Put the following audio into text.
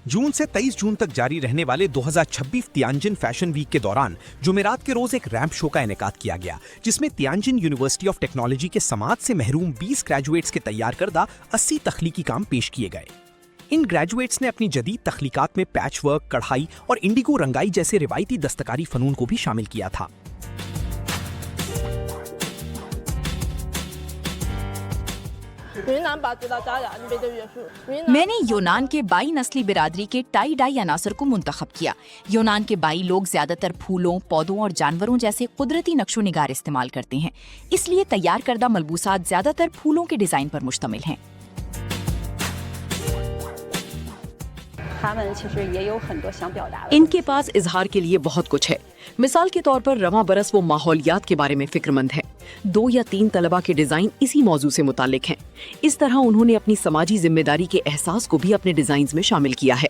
जून से 23 जून तक जारी रहने वाले 2026 तियानजिन फैशन वीक के दौरान जुमेरात के रोज एक रैंप शो का इनेकाद किया गया, जिसमें तियानजिन यूनिवर्सिटी ऑफ टेक्नोलॉजी के समाज से महरूम 20 ग्रेजुएट्स के तैयार करदा 80 तख्लीकी काम पेश किए गए। इन ग्रेजुएट्स ने अपनी जदीद तख्लीकात में पैच वर्क, कढ़ाई और इंडिगो रंगाई जैसे रिवायती दस्तकारी फनून को भी शामिल किया था। मैंने यूनान के बाई नस्ली बिरादरी के टाई डाई अनासर को मुंतखब किया। यूनान के बाई लोग ज्यादातर फूलों, पौधों और जानवरों जैसे कुदरती नक्शो निगार इस्तेमाल करते हैं, इसलिए तैयार करदा मलबूसात ज्यादातर फूलों के डिजाइन पर मुश्तमिल हैं। इनके पास इजहार के लिए बहुत कुछ है। मिसाल के तौर पर रवां बरस वो माहौलियात के बारे में फिक्रमंद है। 2 या 3 तलबा के डिजाइन इसी मौजू से मुतालिक हैं। इस तरह उन्होंने अपनी समाजी जिम्मेदारी के एहसास को भी अपने डिजाइन्स में शामिल किया है।